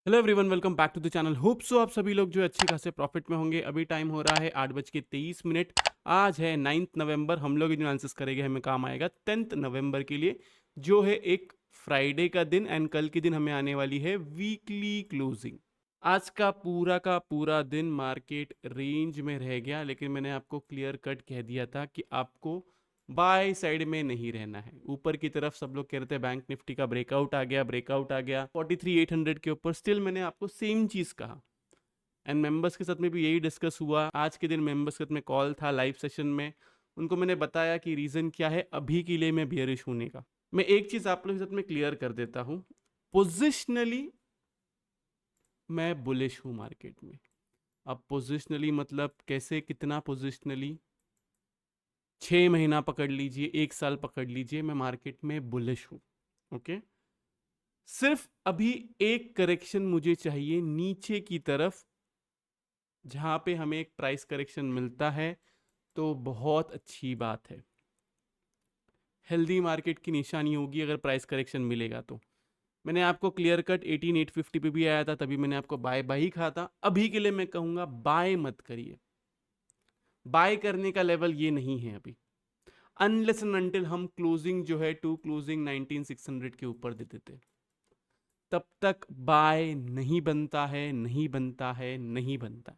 Hello everyone, welcome back to the channel. Hope so आप सभी लोग जो है अच्छे खासे प्रॉफिट में होंगे। अभी टाइम हो रहा है 8:23। आज है 9 नवंबर। हम लोग एनालिसिस करेंगे, हमें काम आएगा 10 नवंबर के लिए, जो है एक फ्राइडे का दिन। एंड कल के दिन हमें आने वाली है वीकली क्लोजिंग। आज का पूरा दिन मार्केट रेंज में रह गया, लेकिन मैंने आपको क्लियर कट कह दिया था कि आपको बाय साइड में नहीं रहना है। ऊपर की तरफ सब लोग कह रहे थे बैंक निफ्टी का ब्रेकआउट आ गया 43,800 के ऊपर। स्टिल मैंने आपको सेम चीज कहा। एंड मेंबर्स के साथ में भी यही डिस्कस हुआ। आज के दिन मेंबर्स के साथ में कॉल था लाइव सेशन में। उनको मैंने बताया कि रीजन क्या है अभी के लिए मैं बियरिश होने का। मैं एक चीज आप लोगों के साथ में क्लियर कर देता हूं। पोजिशनली मैं बुलिश हूं मार्केट में। अब पोजिशनली मतलब कैसे, कितना पोजिशनली? 6 महीना पकड़ लीजिए, 1 साल पकड़ लीजिए, मैं मार्केट में बुलिश हूं। ओके, सिर्फ अभी एक करेक्शन मुझे चाहिए नीचे की तरफ, जहां पे हमें एक प्राइस करेक्शन मिलता है तो बहुत अच्छी बात है। हेल्दी मार्केट की निशानी होगी अगर प्राइस करेक्शन मिलेगा तो। मैंने आपको क्लियर कट 18,850 पे भी आया था, तभी मैंने आपको बाय बाय ही कहा था। अभी के लिए मैं कहूंगा बाय मत करिए। बाय करने का लेवल ये नहीं है अभी, अनलेस एंड अनटिल हम क्लोजिंग जो है टू क्लोजिंग 19,600 के ऊपर दे देते, तब तक बाय नहीं बनता है, नहीं बनता है, नहीं बनता।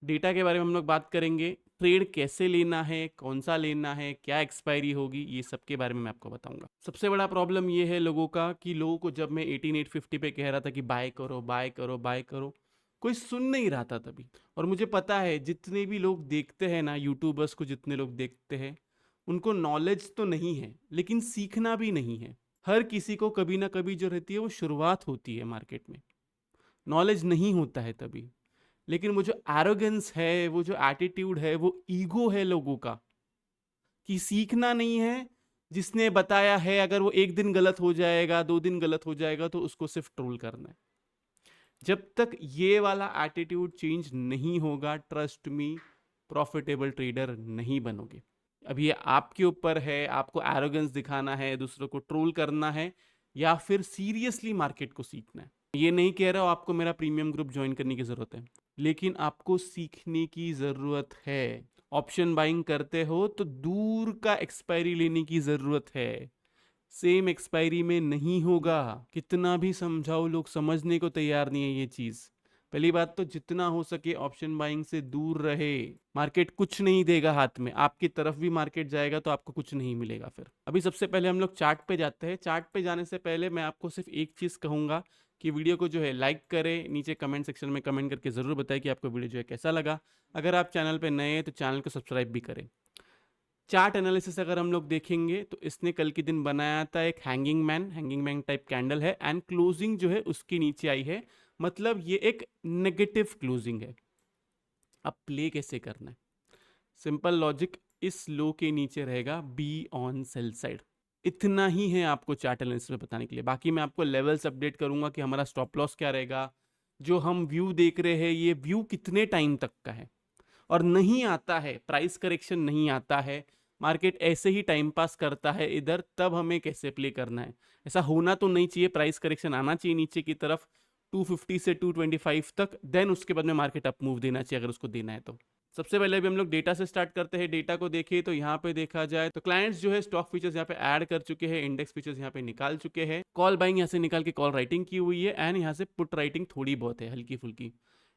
डेटा के बारे में हम लोग बात करेंगे, ट्रेड कैसे लेना है, कौन सा लेना है, क्या एक्सपायरी होगी, ये सब के बारे में मैं आपको बताऊंगा। सबसे बड़ा प्रॉब्लम ये है लोगों का कि लोगों को जब मैं 18,850 पे कह रहा था कि बाय करो बाय करो बाय करो, कोई सुन नहीं रहा था तभी। और मुझे पता है जितने भी लोग देखते हैं ना, यूट्यूबर्स को जितने लोग देखते हैं, उनको नॉलेज तो नहीं है लेकिन सीखना भी नहीं है। हर किसी को कभी ना कभी जो रहती है वो शुरुआत होती है मार्केट में, नॉलेज नहीं होता है तभी। लेकिन वो जो एरोगेंस है, वो जो एटीट्यूड है, वो ईगो है लोगों का कि सीखना नहीं है। जिसने बताया है अगर वो एक दिन गलत हो जाएगा, 2 दिन गलत हो जाएगा, तो उसको सिर्फ ट्रोल करना है। जब तक ये वाला एटीट्यूड चेंज नहीं होगा, ट्रस्ट मी, प्रॉफिटेबल ट्रेडर नहीं बनोगे। अब ये आपके ऊपर है, आपको एरोगेंस दिखाना है, दूसरों को ट्रोल करना है, या फिर सीरियसली मार्केट को सीखना है। ये नहीं कह रहा हूं आपको मेरा प्रीमियम ग्रुप ज्वाइन करने की जरूरत है, लेकिन आपको सीखने की जरूरत है। ऑप्शन बाइंग करते हो तो दूर का एक्सपायरी लेने की जरूरत है, सेम एक्सपायरी में नहीं होगा। कितना भी समझाओ, लोग समझने को तैयार नहीं है ये चीज। पहली बात तो जितना हो सके ऑप्शन बाइंग से दूर रहे। मार्केट कुछ नहीं देगा हाथ में, आपकी तरफ भी मार्केट जाएगा तो आपको कुछ नहीं मिलेगा फिर। अभी सबसे पहले हम लोग चार्ट पे जाते हैं। चार्ट पे जाने से पहले मैं आपको सिर्फ एक चीज कहूंगा कि वीडियो को जो है लाइक करें, नीचे कमेंट सेक्शन में कमेंट करके जरूर बताएं कि आपको वीडियो जो है कैसा लगा। अगर आप चैनल पे नए हैं तो चैनल को सब्सक्राइब भी करें। चार्ट एनालिसिस अगर हम लोग देखेंगे तो इसने कल के दिन बनाया था एक हैंगिंग मैन टाइप कैंडल है, एंड क्लोजिंग जो है उसके नीचे आई है, मतलब ये एक नेगेटिव क्लोजिंग है। अब प्ले कैसे करना है? सिंपल लॉजिक, इस लो के नीचे रहेगा बी ऑन सेल साइड। इतना ही है आपको चार्ट एनालिसिस में बताने के लिए। बाकी मैं आपको लेवल्स अपडेट करूंगा कि हमारा स्टॉप लॉस क्या रहेगा। जो हम व्यू देख रहे हैं ये व्यू कितने टाइम तक का है, और नहीं आता है प्राइस करेक्शन, नहीं आता है, मार्केट ऐसे ही टाइम पास करता है इधर, तब हमें कैसे प्ले करना है। ऐसा होना तो नहीं चाहिए, प्राइस करेक्शन आना चाहिए नीचे की तरफ 250 से 225 तक, देन उसके बाद में मार्केट अप मूव देना चाहिए अगर उसको देना है तो। सबसे पहले अभी हम लोग डेटा से स्टार्ट करते हैं। डेटा को देखिए तो यहाँ पे देखा जाए तो क्लाइंट्स जो है स्टॉक फीचर्स यहाँ पे ऐड कर चुके हैं, इंडेक्स फीचर्स यहाँ पे निकाल चुके हैं, कॉल बाइंग यहाँ से निकाल के कॉल राइटिंग की हुई है, एंड यहाँ से पुट राइटिंग थोड़ी बहुत है, हल्की फुल्की।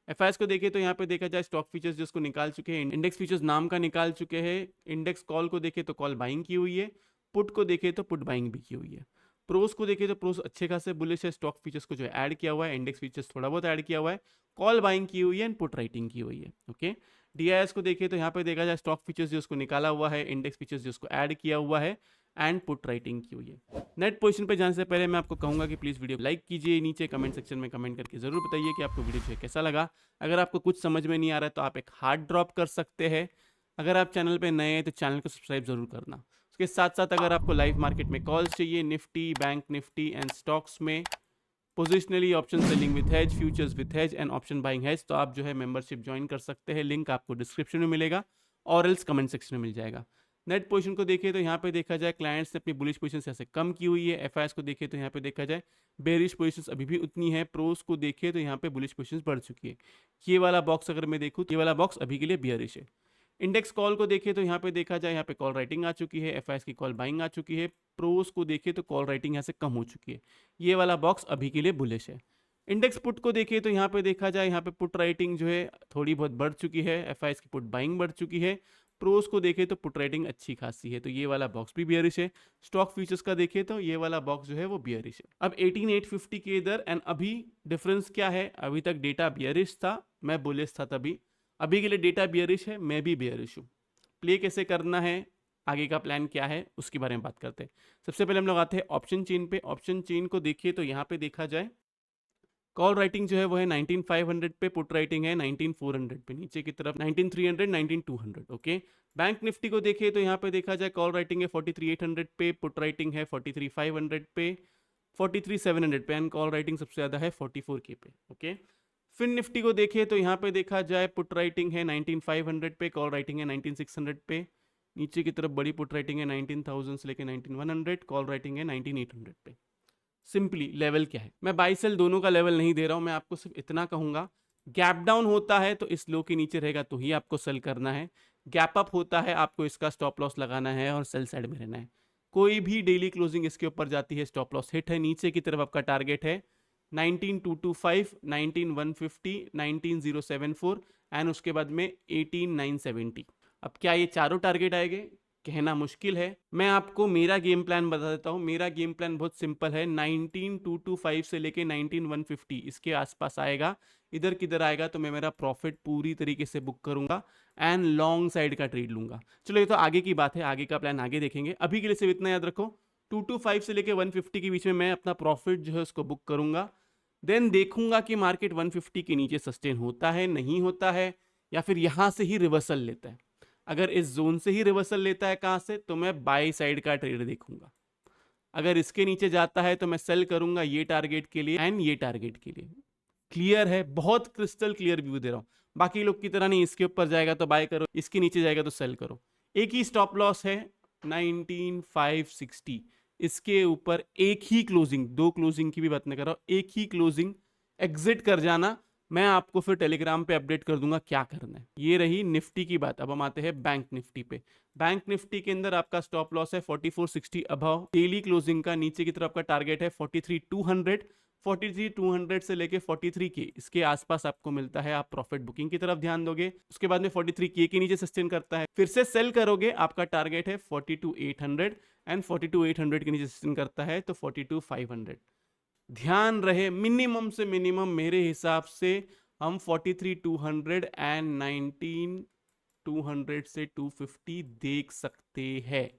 एफ को देखें तो यहाँ पे देखा जाए स्टॉक फीचर्स जिसको निकाल चुके हैं, इंडेक्स फीचर्स नाम का निकाल चुके हैं, इंडेक्स कॉल को देखें तो कॉल बाइंग की हुई है, पुट को देखें तो पुट बाइंग भी की हुई है। प्रोस को देखें तो प्रोस अच्छे खासे बुलिश है, स्टॉक फीचर्स को जो ऐड किया हुआ है, इंडेक्स फीचर्स थोड़ा बहुत ऐड किया हुआ है, कॉल बाइंग की हुई है, एंड पुट राइटिंग की हुई है। ओके, डीआईएस को देखें तो यहाँ पे देखा जाए स्टॉक फीचर्स जो उसको निकाला हुआ है, इंडेक्स फीचर्स जो उसको ऐड किया हुआ है, एंड पुट राइटिंग की हुई है। नेट पोजीशन पे जाने से पहले मैं आपको कहूंगा कि प्लीज वीडियो लाइक कीजिए, नीचे कमेंट सेक्शन में कमेंट करके जरूर बताइए कि आपको वीडियो जो है कैसा लगा। अगर आपको कुछ समझ में नहीं आ रहा है तो आप एक हार्ट ड्रॉप कर सकते हैं। अगर आप चैनल पे नए हैं तो चैनल को सब्सक्राइब जरूर करना। उसके साथ साथ अगर आपको लाइव मार्केट में कॉल्स चाहिए, Nifty, bank Nifty and stocks में positionally option selling with hedge, futures with hedge and option buying hedge, तो आप जो है मेंबरशिप ज्वाइन कर सकते हैं। लिंक आपको डिस्क्रिप्शन में मिलेगा और एल्स कमेंट सेक्शन में मिल जाएगा। नेट पोजीशन को देखिए तो यहाँ पे देखा जाए क्लाइंट्स ने अपनी बुलिश पोजीशन से कम की हुई है। एफआईएस को देखिए तो यहाँ पे देखा जाए बेरिश पोजीशंस अभी भी उतनी है। प्रोस को देखिए तो यहाँ पे बुलिश पोजीशंस बढ़ चुकी है। ये वाला बॉक्स अगर मैं देखूँ तो ये वाला बॉक्स अभी के लिए बियरिश है। इंडेक्स कॉल को देखिए तो यहाँ पे देखा जाए यहाँ पे कॉल राइटिंग आ चुकी है। एफआईएस की कॉल बाइंग आ चुकी है। प्रोस को देखिए तो कॉल राइटिंग यहाँ से कम हो चुकी है। ये वाला बॉक्स अभी के लिए बुलिश है। इंडेक्स पुट को देखिए तो यहाँ पे देखा जाए यहाँ पे पुट राइटिंग जो है थोड़ी बहुत बढ़ चुकी है। एफआईएस की पुट बाइंग बढ़ चुकी है। प्रोस को देखें तो पुट राइटिंग अच्छी खासी है, तो ये वाला बॉक्स भी बियरिश है। स्टॉक फ्यूचर्स का देखें तो ये वाला बॉक्स जो है वो बियरिश है। अब 18850 के इधर एंड अभी डिफरेंस क्या है, अभी तक डेटा बियरिश था, मैं बुलिश था तभी, अभी के लिए डेटा बियरिश है, मैं भी बियरिश हूँ। प्ले कैसे करना है, आगे का प्लान क्या है, उसके बारे में बात करते हैं। सबसे पहले हम लोग आते हैं ऑप्शन चेन पे। ऑप्शन चेन को देखिए तो यहाँ पे देखा जाए कॉल राइटिंग जो है वो है 19500 पे, पुट राइटिंग है 19400 पे, नीचे की तरफ 19300 19200। ओके, बैंक निफ्टी को देखिए तो यहाँ पे देखा जाए कॉल राइटिंग है 43800 पे, पुट राइटिंग है 43500 पे, 43700 पे, एंड कॉल राइटिंग सबसे ज़्यादा है 44K पे। ओके, फिन निफ्टी को देखिए तो यहाँ पे देखा जाए पुट राइटिंग है 19500 पे, कॉल राइटिंग है 19600 पे, नीचे की तरफ बड़ी पुट राइटिंग है 19000 से लेकर 19100, कॉल राइटिंग है 19800 पे। सिंपली लेवल क्या है, मैं बाई सेल दोनों का लेवल नहीं दे रहा हूं, मैं आपको सिर्फ इतना कहूंगा, गैप डाउन होता है तो इस लो के नीचे रहेगा तो ही आपको सेल करना है। गैप अप होता है आपको इसका स्टॉप लॉस लगाना है और सेल साइड में रहना है। कोई भी डेली क्लोजिंग इसके ऊपर जाती है स्टॉप लॉस हिट है। नीचे की तरफ आपका टारगेट है 19225, 19150, 19074 एंड उसके बाद में 18970। अब क्या ये चारों टारगेट आएंगे, कहना मुश्किल है। मैं आपको मेरा गेम प्लान बता देता हूँ। मेरा गेम प्लान बहुत सिंपल है, 19225 से लेके 19150 इसके आसपास आएगा, इधर किधर आएगा तो मैं मेरा प्रॉफिट पूरी तरीके से बुक करूंगा एंड लॉन्ग साइड का ट्रेड लूंगा। चलो ये तो आगे की बात है, आगे का प्लान आगे देखेंगे। अभी के लिए सिर्फ इतना याद रखो, 225 से लेके 150 के बीच में मैं अपना प्रॉफिट जो है उसको बुक करूंगा। देन देखूंगा कि मार्केट 150 के नीचे सस्टेन होता है, नहीं होता है, या फिर यहां से ही रिवर्सल लेता है। अगर इस जोन से ही रिवर्सल लेता है कहां से, तो मैं बाई साइड का ट्रेड देखूंगा। अगर इसके नीचे जाता है तो मैं सेल करूंगा ये टारगेट के लिए एंड ये टारगेट के लिए। क्लियर है, बहुत क्रिस्टल क्लियर व्यू दे रहा हूं। बाकी लोग की तरह नहीं, इसके ऊपर जाएगा तो बाय करो, इसके नीचे जाएगा तो सेल करो। एक ही स्टॉप लॉस है 19560, इसके ऊपर एक ही क्लोजिंग, दो क्लोजिंग की भी बात नहीं कर रहा हूं, एक ही क्लोजिंग एग्जिट कर जाना। मैं आपको फिर टेलीग्राम पे अपडेट कर दूंगा क्या करना है। ये रही निफ्टी की बात। अब हम आते हैं बैंक निफ्टी पे। बैंक निफ्टी के अंदर आपका स्टॉप लॉस है 4460 अबव डेली क्लोजिंग का, नीचे की तरफ का टारगेट है 43200, 43200 से लेके 43K इसके आसपास आपको मिलता है। आप प्रॉफिट बुकिंग की तरफ ध्यान दोगे, उसके बाद में 43K के नीचे सस्टेन करता है, फिर से सेल करोगे, आपका टारगेट है 42800 एंड 42800 के नीचे सस्टेन करता है तो 42500। ध्यान रहे मिनिमम से मिनिमम मेरे हिसाब से हम 43200 एंड 19200 से 250 देख सकते हैं।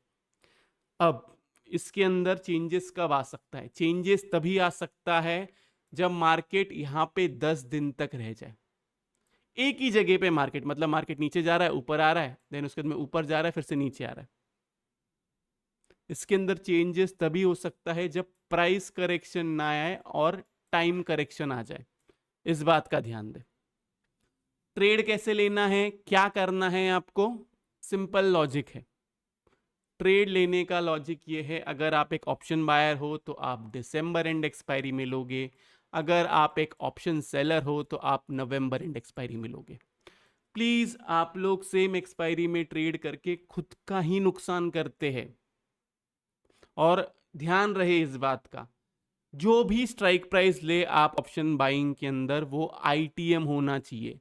अब इसके अंदर चेंजेस कब आ सकता है, चेंजेस तभी आ सकता है जब मार्केट यहां पे 10 दिन तक रह जाए एक ही जगह पे। मार्केट मतलब मार्केट नीचे जा रहा है, ऊपर आ रहा है, देन उसके बाद में ऊपर जा रहा है, फिर से नीचे आ रहा है। इसके अंदर चेंजेस तभी हो सकता है जब प्राइस करेक्शन ना आए और टाइम करेक्शन आ जाए। इस बात का ध्यान दें। ट्रेड कैसे लेना है, क्या करना है आपको, सिंपल लॉजिक है। ट्रेड लेने का लॉजिक ये है, अगर आप एक ऑप्शन बायर हो तो आप दिसंबर एंड एक्सपायरी में लोगे, अगर आप एक ऑप्शन सेलर हो तो आप नवंबर एंड एक्सपायरी में लोगे। प्लीज आप लोग सेम एक्सपायरी में ट्रेड करके खुद का ही नुकसान करते हैं। और ध्यान रहे इस बात का, जो भी स्ट्राइक प्राइस ले आप ऑप्शन बाइंग के अंदर, वो आईटीएम होना चाहिए,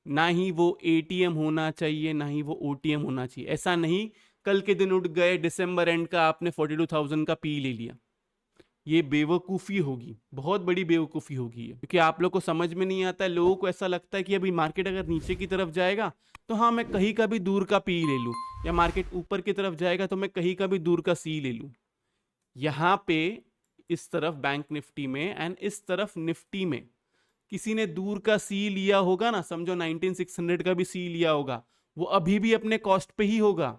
ना ही वो एटीएम होना चाहिए, ना ही वो ओटीएम होना चाहिए। ऐसा नहीं कल के दिन उठ गए दिसंबर एंड का आपने 42,000 का पी ले लिया, ये बेवकूफ़ी होगी, बहुत बड़ी बेवकूफ़ी होगी ये, क्योंकि आप लोग को समझ में नहीं आता है। लोगों को ऐसा लगता है कि अभी मार्केट अगर नीचे की तरफ जाएगा तो हाँ मैं कहीं का भी दूर का पी ले लूँ, या मार्केट ऊपर की तरफ जाएगा तो मैं कहीं का भी दूर का सी ले लूँ। यहाँ पे इस तरफ बैंक निफ्टी में एंड इस तरफ निफ्टी में किसी ने दूर का सी लिया होगा ना, समझो 19600 का भी सी लिया होगा, वो अभी भी अपने कॉस्ट पे ही होगा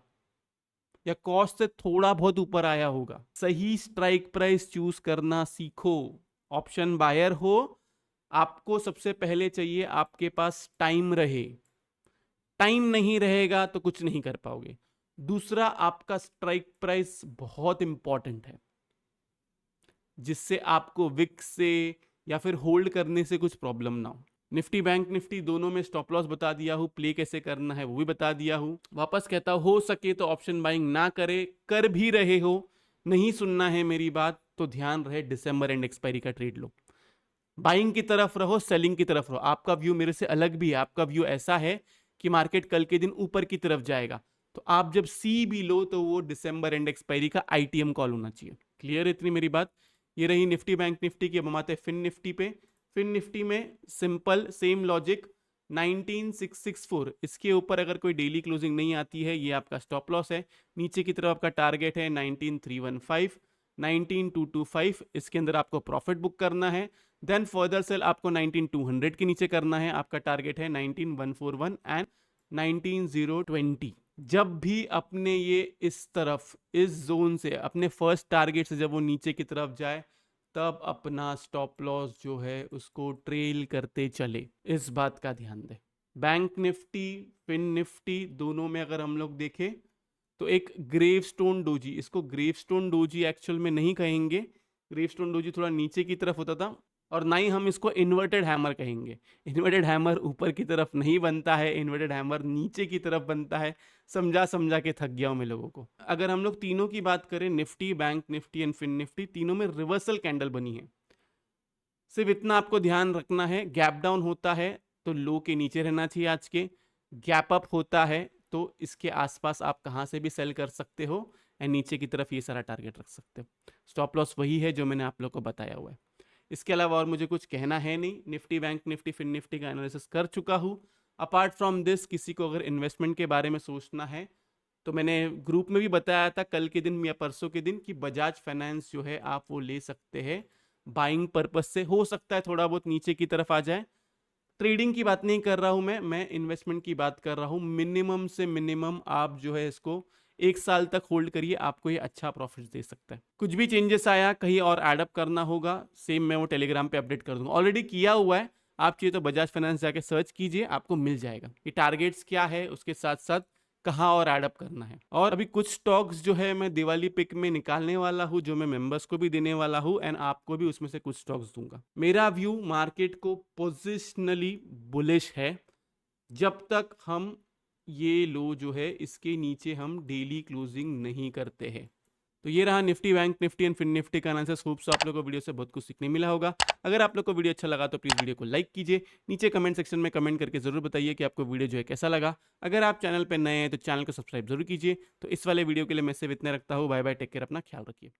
या कॉस्ट से थोड़ा बहुत ऊपर आया होगा। सही स्ट्राइक प्राइस चूज करना सीखो। ऑप्शन बायर हो, आपको सबसे पहले चाहिए आपके पास टाइम रहे। टाइम नहीं रहेगा तो कुछ नहीं कर पाओगे। दूसरा, आपका स्ट्राइक प्राइस बहुत इंपॉर्टेंट है, जिससे आपको विक्स से या फिर होल्ड करने से कुछ प्रॉब्लम ना हो। निफ्टी बैंक निफ्टी दोनों में स्टॉप लॉस बता दिया हूँ, प्ले कैसे करना है वो भी बता दिया हूँ। वापस कहता हूँ, हो सके तो ऑप्शन बाइंग ना करे, कर भी रहे हो, नहीं सुनना है मेरी बात तो ध्यान रहे दिसंबर एंड एक्सपायरी का ट्रेड लो। बाइंग की तरफ रहो, सेलिंग की तरफ रहो। आपका व्यू मेरे से अलग भी है, आपका व्यू ऐसा है कि मार्केट कल के दिन ऊपर की तरफ जाएगा, तो आप जब सी भी लो तो वो दिसंबर एंड एक्सपायरी का आईटीएम कॉल होना चाहिए। क्लियर है इतनी मेरी बात? ये रही निफ्टी बैंक निफ्टी की। अब हम आते हैं फिन निफ्टी पे। फिन निफ्टी में सिंपल सेम लॉजिक, 19664 इसके ऊपर अगर कोई डेली क्लोजिंग नहीं आती है, ये आपका स्टॉप लॉस है। नीचे की तरफ आपका टारगेट है 19315, 19225, इसके अंदर आपको प्रॉफिट बुक करना है। देन फर्दर सेल आपको 19200 के नीचे करना है, आपका टारगेट है 19141 एंड 19020। जब भी अपने ये इस तरफ, इस जोन से, अपने फर्स्ट टारगेट से जब वो नीचे की तरफ जाए, तब अपना स्टॉप लॉस जो है उसको ट्रेल करते चले, इस बात का ध्यान दें। बैंक निफ्टी फिन निफ्टी दोनों में अगर हम लोग देखें तो एक ग्रेवस्टोन डोजी, इसको ग्रेवस्टोन डोजी एक्चुअल में नहीं कहेंगे, ग्रेवस्टोन डोजी थोड़ा नीचे की तरफ होता था, और ना ही हम इसको इन्वर्टेड हैमर कहेंगे। इन्वर्टेड हैमर ऊपर की तरफ नहीं बनता है, इन्वर्टेड हैमर नीचे की तरफ बनता है। समझा समझा के थक गया हूं मैं लोगों को। अगर हम लोग तीनों की बात करें, Nifty bank Nifty and Fin Nifty, तीनों में रिवर्सल कैंडल बनी है। सिर्फ इतना आपको ध्यान रखना है, गैप डाउन होता है तो लो के नीचे रहना चाहिए आज के, गैप अप होता है तो इसके आसपास आप कहां से भी सेल कर सकते हो, एंड नीचे की तरफ ये सारा टारगेट रख सकते हो। स्टॉप लॉस वही है जो मैंने आप लोग को बताया हुआ है। इसके अलावा और मुझे कुछ कहना है नहीं। Nifty bank Nifty Fin Nifty का एनालिसिस कर चुका हूँ। अपार्ट फ्रॉम दिस, किसी को अगर इन्वेस्टमेंट के बारे में सोचना है तो मैंने ग्रुप में भी बताया था कल के दिन या परसों के दिन कि बजाज फाइनेंस जो है आप वो ले सकते हैं बाइंग पर्पज से। हो सकता है थोड़ा बहुत नीचे की तरफ आ जाए। ट्रेडिंग की बात नहीं कर रहा हूं मैं इन्वेस्टमेंट की बात कर रहा हूं। मिनिमम से मिनिमम आप जो है इसको 1 साल तक होल्ड करिए, आपको ये अच्छा प्रॉफिट दे सकता है। कुछ भी चेंजेस आया, कहीं और एडअप करना होगा, सेम मैं वो टेलीग्राम पे अपडेट कर दूंगा, ऑलरेडी किया हुआ है। आप चाहिए तो बजाज फाइनेंस जाके सर्च कीजिए, आपको मिल जाएगा ये टारगेट्स क्या है, उसके साथ साथ कहाँ और एडअप करना है। और अभी कुछ स्टॉक्स जो है मैं दिवाली पिक में निकालने वाला हूँ, जो मैं मेंबर्स को भी देने वाला हूँ, एंड आपको भी उसमें से कुछ स्टॉक्स दूंगा। मेरा व्यू मार्केट को पोजिशनली बुलिश है, जब तक हम ये लो जो है इसके नीचे हम डेली क्लोजिंग नहीं करते हैं। तो ये रहा Nifty bank Nifty and Fin Nifty का आंसर। होप सो आप लोगों को वीडियो से बहुत कुछ सीखने मिला होगा। अगर आप लोग को वीडियो अच्छा लगा तो प्लीज़ वीडियो को लाइक कीजिए, नीचे कमेंट सेक्शन में कमेंट करके जरूर बताइए कि आपको वीडियो जो है कैसा लगा। अगर आप चैनल पर नए हैं तो चैनल को सब्सक्राइब जरूर कीजिए। तो इस वाले वीडियो के लिए मैं सिर्फ इतना रखता हूँ। बाय बाय, टेक केयर, अपना ख्याल रखिए।